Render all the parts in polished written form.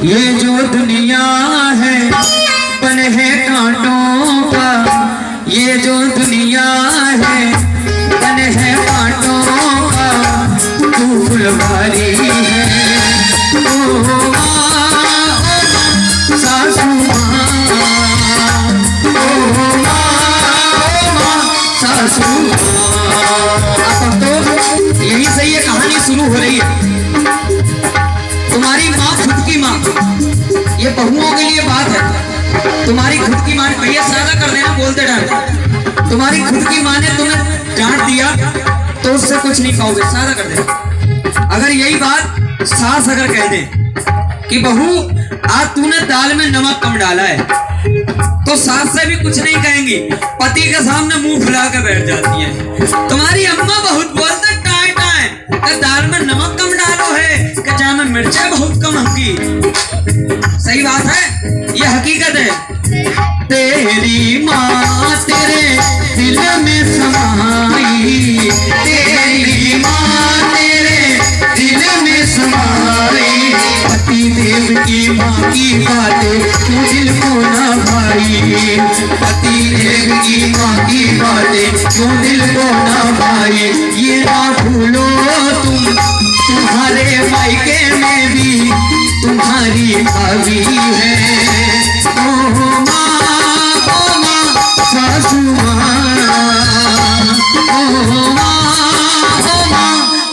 ये जो दुनिया है बन है कांटों का, ये जो दुनिया है बन है कांटों का, तू फुलवारी है ओ सासू माँ, ओ सासू माँ। तो यहीं से ये कहानी शुरू हो रही है। तुम्हारी माँ खुद की माँ, ये बहुओं के लिए बात है। तुम्हारी खुद की माँ ने, भैया सादा कर देना बोलते डाल, तुम्हारी खुद की माँ ने तुम्हें डांट दिया तो उससे कुछ नहीं कहोगे, सादा कर देना। अगर यही बात सास अगर कह दे कि बहू आज तूने दाल में नमक कम डाला है, तो सास से भी कुछ नहीं कहेंगी, पति के सामने मुंह फुला के बैठ जाती है। तुम्हारी अम्मा बहुत बोलते टाए टाए कि दाल में नमक कम डालो है, कि जा में मिर्चें बहुत कम होंगी। सही बात है, ये हकीकत है। तेरी माँ तेरे दिल में समाई, तेरी माँ तेरे दिल में समाई, पति देव की माँ की बातें तू दिल को ना भाई, पति देव की माँ की बातें तू दिल को ना भाई। ये ना भूलो तुम, तुम्हारे मायके में भी तुम्हारी भाभी है ओ माँ सासू माँ, ओ माँ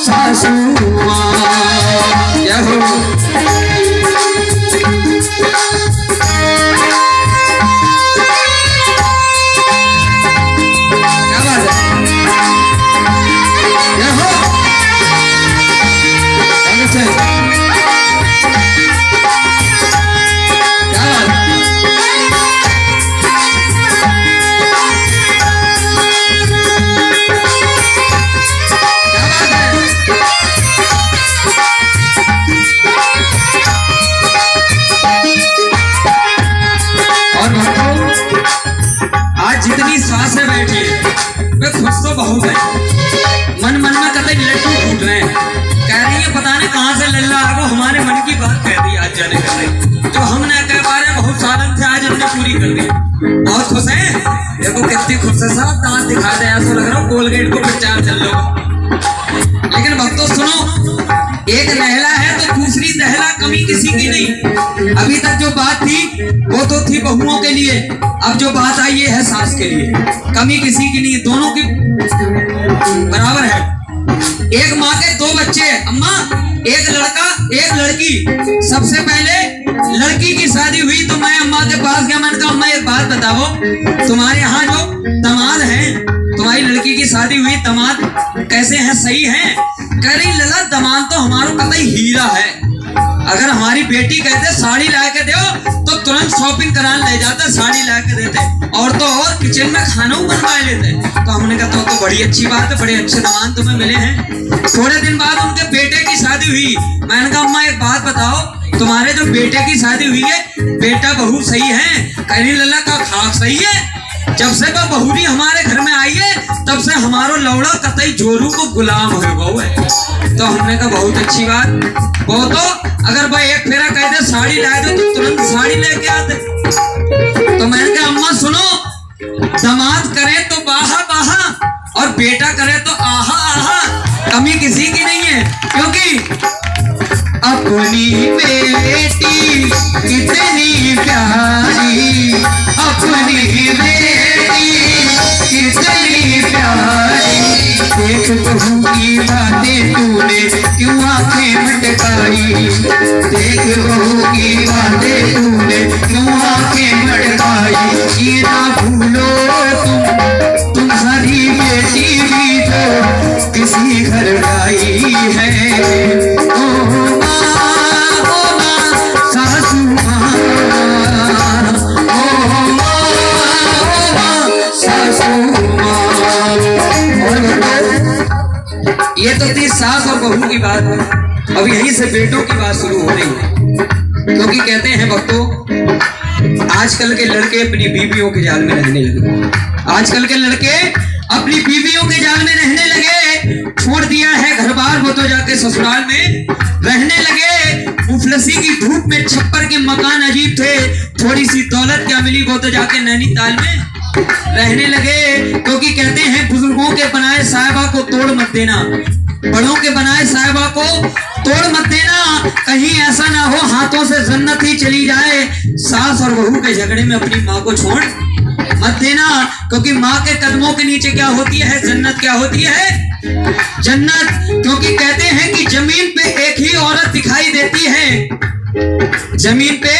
सासू माँ। क्या हो जितनी सासें बैठी वे खुद तो बहुत है, मन मन में कतई लड्डू फूट रहे हैं, कह रही है पता नहीं कहां से लल्ला आ गो, हमारे मन की बात कह दी आज जाने कर रही, जो हम न कह पा रहे बहुत सालन से आज हमने पूरी कर दी। बहुत खुश है, देखो कितनी खुश है, सब दांत दिखा दे, ऐसा लग रहा है कोलगेट को पहचान चल लो। लेकिन भक्तों सुनो, एक नहला है तो दूसरी नहला कमी किसी की नहीं। अभी तक जो बात थी वो तो थी बहुओं के लिए, अब जो बात आई ये है सास के लिए, कमी किसी की नहीं, दोनों की बराबर है। एक माँ के दो बच्चे, अम्मा एक लड़का एक लड़की। सबसे पहले लड़की की शादी हुई तो मैं अम्मा के पास गया, मैंने कहा अम्मा एक बात बताओ, तुम्हारे यहाँ जो दामाद है, तुम्हारी लड़की की शादी हुई, दामाद कैसे हैं, सही हैं? कह रही लला दामाद तो हमारा कतई हीरा है, अगर हमारी बेटी कहते साड़ी ला के दो तो तुरंत शॉपिंग कराने ले जाते, साड़ी ला के देते, और तो और किचन में खाना बनवा लेते। तो हमने कहा तो बड़ी अच्छी बात है, बड़े अच्छे दामाद तुम्हें मिले हैं। थोड़े दिन बाद उनके बेटे की शादी हुई, मैंने कहा अम्मा एक बात बताओ, तुम्हारे जो बेटे की शादी हुई है, बेटा बहू सही है? कह रही लल्ला का खाक सही है, जब से वह बहुरी हमारे घर में आई है तब से हमारो लौड़ा कतई जोरू को गुलाम हो गो है। तो हमने कहा बहुत अच्छी बात, वो तो अगर भाई एक फेरा कह दे साड़ी लाए दो तो तुरंत साड़ी लेके आते। तो मैंने कहा अम्मा सुनो, दामाद करे तो बाहा बाहा और बेटा करे तो आहा आहा, कमी किसी की नहीं है, क्योंकि अपनी बेटी कितनी प्यारी, अपनी बेटी कितनी प्यारी, देख बहू की बातें तूने क्यों आंखें मटकाई, देख बहू की बातें तूने क्यों आंखें मटकाई। ये ना भूलो तुम, तुम्हारी बेटी भी तो किसी घर आई है ओ सासू माँ, सासू माँ। ये तो थी सास और बहू की बात, अब यहीं से बेटों की बात शुरू हो रही है। क्योंकि कहते हैं भक्तों, आजकल के लड़के अपनी बीवियों के जाल में रहने लगे, आजकल के लड़के अपनी बीवियों के जाल में रहने लगे, छोड़ दिया है घर बार, वो तो जाके ससुराल में रहने लगे, मुफलसी की धूप में छप्पर थोड़ी सी दौलत क्या मिली, वो तो जाके नैनीताल में रहने लगे। क्योंकि कहते हैं बुजुर्गों के बनाए साहिबा को तोड़ मत देना, बड़ों के बनाए साहिबा को तोड़ मत देना, कहीं ऐसा ना हो हाथों से जन्नत ही चली जाए। सास और बहू के झगड़े में अपनी माँ को छोड़ मत देना, क्योंकि माँ के कदमों के नीचे क्या होती है, जन्नत क्या होती है, जन्नत। क्योंकि कहते हैं कि जमीन पे एक ही औरत दिखाई देती है, जमीन पे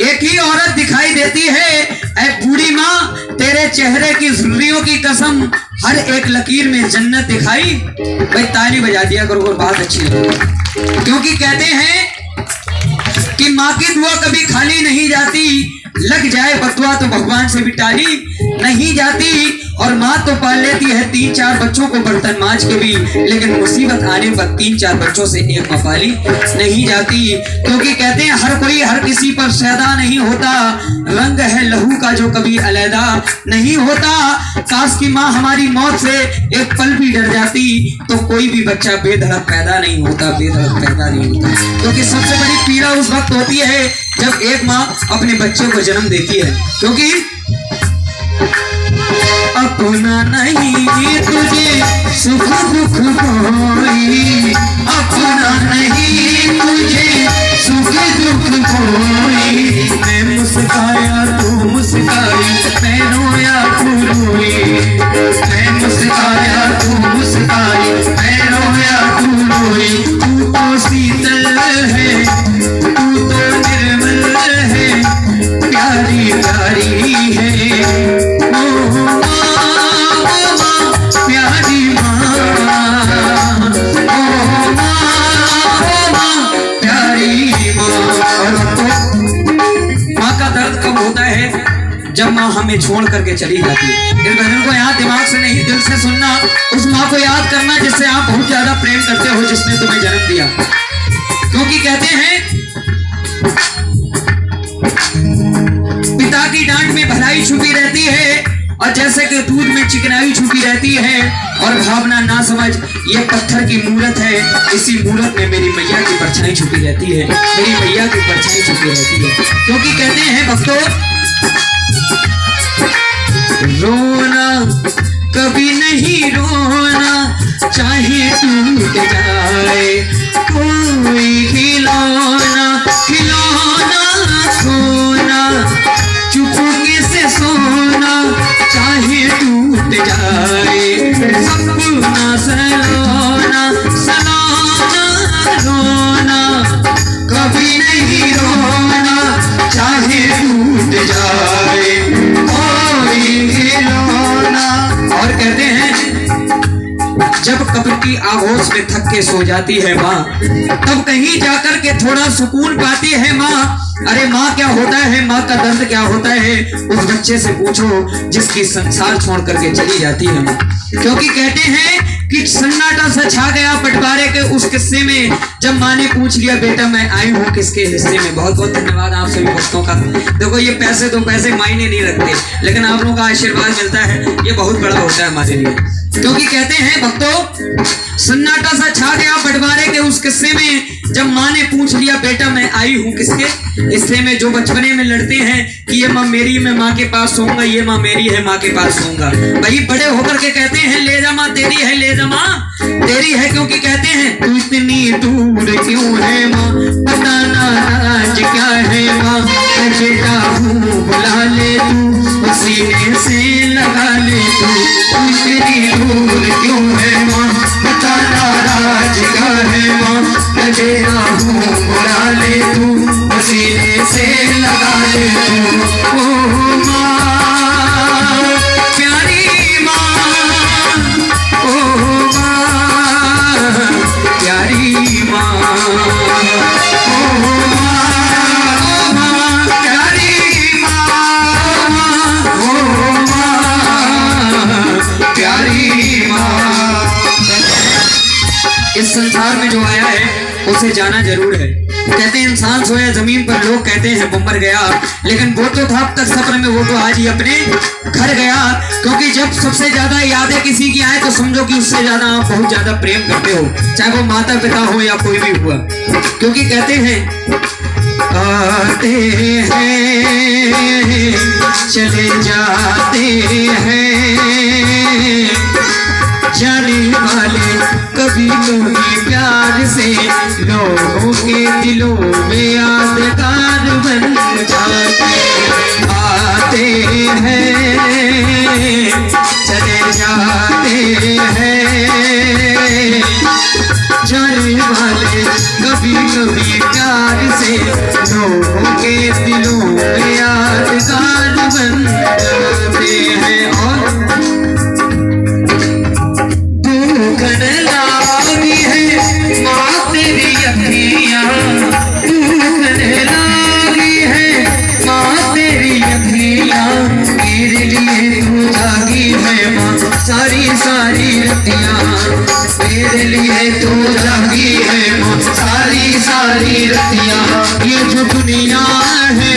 एक ही औरत दिखाई देती है। ऐ बूढ़ी माँ, तेरे चेहरे की झुर्रियों की कसम, हर एक लकीर में जन्नत दिखाई। भाई ताली बजा दिया करो, बात अच्छी लगी। क्योंकि कहते हैं कि माँ की दुआ कभी खाली नहीं जाती, लग जाए बतुआ तो भगवान से भी टाली नहीं जाती। और माँ तो पाल लेती है 3-4 बच्चों को बर्तन मांज के भी, लेकिन मुसीबत आने पर 3-4 बच्चों से एक माँ पाली नहीं जाती। क्योंकि कहते हैं हर कोई हर किसी पर सैदा नहीं होता, रंग है लहू का जो कभी अलैदा नहीं होता। काश की माँ हमारी मौत से एक पल भी डर जाती तो कोई भी बच्चा बेधड़क पैदा नहीं होता, बेधड़क पैदा नहीं होता। क्योंकि सबसे बड़ी पीड़ा उस वक्त होती है जब एक माँ अपने बच्चों को जन्म देती है। क्योंकि अपना नहीं तुझे सुख दुख कोई, अपना नहीं तुझे सुख दुख कोई। मैं मुस्काया तू मुस्काई, मैं रोया तू रोई, मैं मुस्काया तू मुस्काई, मैं रोया तू रोई। तू तो शीतल है, तू तो निर्मल है, प्यारी प्यारी है जब माँ हमें छोड़ करके चली जाती है। इस भजन को यहाँ दिमाग से नहीं दिल से सुनना, उस माँ को याद करना जिससे आप बहुत ज्यादा प्रेम करते हो, जिसने तुम्हें जन्म दिया। क्योंकि कहते हैं पिता की डांट में भलाई छुपी रहती है, और जैसे कि दूध में चिकनाई छुपी रहती है, और भावना ना समझ ये पत्थर की मूरत है, इसी मूरत में मेरी मैया की परछाई छुपी रहती है, मेरी मैया की परछाई छुपी रहती है। क्योंकि कहते हैं भक्तों, रोना कभी नहीं रोना, चाहे टूट जाए कोई खिलौना, खिलौना सोना, चुपके से सोना, चाहे टूट जाए सपना सलोना, सलोना रोना कभी नहीं रोना, चाहे टूट जाए कोई खिलौना। और कहते हैं जब कब्र की आगोश में थक के सो जाती है माँ, तब कहीं जाकर के थोड़ा सुकून पाती है माँ। अरे माँ क्या होता है, माँ का दर्द क्या होता है, उस बच्चे से पूछो जिसकी संसार छोड़ करके चली जाती है माँ। क्योंकि कहते हैं कि सन्नाटा सा छा गया बंटवारे के उस किस्से में, जब माँ ने पूछ लिया बेटा मैं आई हूँ किसके हिस्से में। बहुत बहुत धन्यवाद आप सभी भक्तों का। देखो ये पैसे तो पैसे मायने नहीं रखते, लेकिन आप लोगों का आशीर्वाद मिलता है, ये बहुत बड़ा होता है हमारे लिए। क्योंकि कहते हैं भक्तों, सन्नाटा सा छा गया बंटवारे के उस किस्से में, जब माँ ने पूछ लिया बेटा मैं आई हूँ किसके हिस्से में। जो बचपने में लड़ते हैं कि ये माँ मेरी, मैं माँ के पास सोऊंगा, ये माँ मेरी है, माँ के पास सोऊंगा। भाई बड़े होकर के कहते हैं ले जा माँ तेरी है, ले जा माँ तेरी है। क्योंकि कहते हैं तू इतनी दूर क्यों है माँ, पता ना आज क्या है माँ, बेटा हूँ बुला ले तू, सीने से लगा ले तू, इतनी दूर क्यों है माँ, पता ना आज क्या है माँ, बेटा हूँ बुला ले तू, सीने से लगा ले तू। ओ माँ प्यारी माँ, ओ माँ प्यारी माँ, ओ माँ प्यारी माँ, ओ माँ प्यारी माँ। इस संसार में जो आया है उसे जाना जरूर है। कहते हैं इंसान सोया जमीन पर, लोग कहते हैं वो मर गया, लेकिन वो तो था अब तक सफर में, वो तो आज ही अपने घर गया। क्योंकि जब सबसे ज्यादा यादें किसी की आए तो समझो कि उससे ज्यादा आप बहुत ज्यादा प्रेम करते हो, चाहे वो माता पिता हो या कोई भी हुआ। क्योंकि कहते हैं आते हैं चले जाते हैं, जाने वाले कभी कभी प्यार से लोगों के दिलों में यादगार बन जाते हैं। आते हैं चले जाते हैं, जाने वाले कभी कभी प्यार से लोगों के दिलों में यादगार बन जाते हैं। और धूकन लागी है माँ तेरी अखियाँ, धूकन लागी है माँ तेरी अखियाँ, मेरे लिए तू जागी है माँ सारी सारी रतियाँ, मेरे लिए तू जागी है माँ सारी सारी रतियाँ। ये जो दुनिया है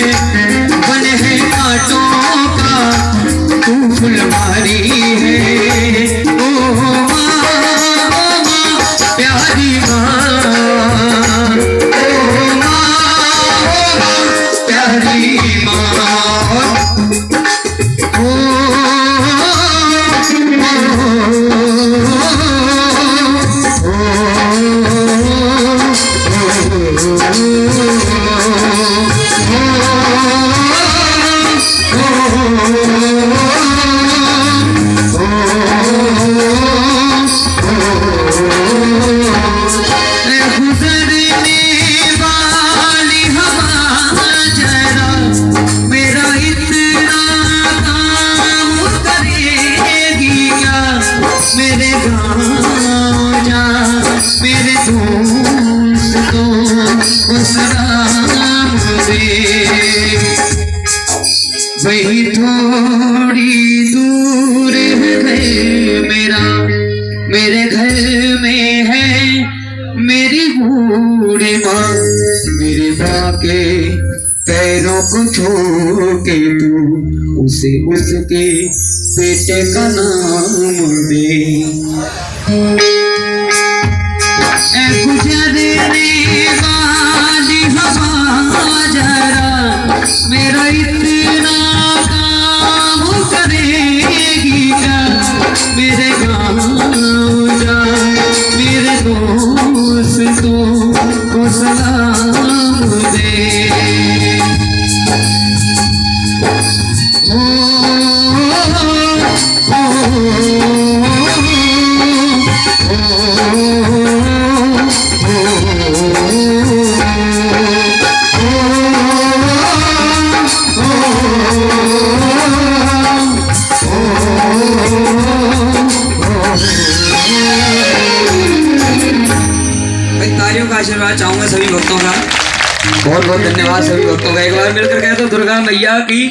बन है कांटों का, तू फुलवारी है ओ माँ प्यारी माँ, ओ माँ प्यारी माँ। मेरे गाँव जा मेरे दोस्तों को सलाम दे, वही थोड़ी दूर है मेरा, मेरे घर में है मेरी बूढ़ी माँ, मेरे माँ के पैरों को छू के तू उसे उसके बेटे का नाम दे। गुजरने वाली हवा जरा मेरा इतना काम करेगी क्या, मेरे गाँव जा मेरे दोस्तों को सलाम दे। तालियों का आशीर्वाद चाहूंगा सभी भक्तों का, बहुत बहुत धन्यवाद सभी भक्तों का। एक बार मिलकर कह दो दुर्गा मैया की।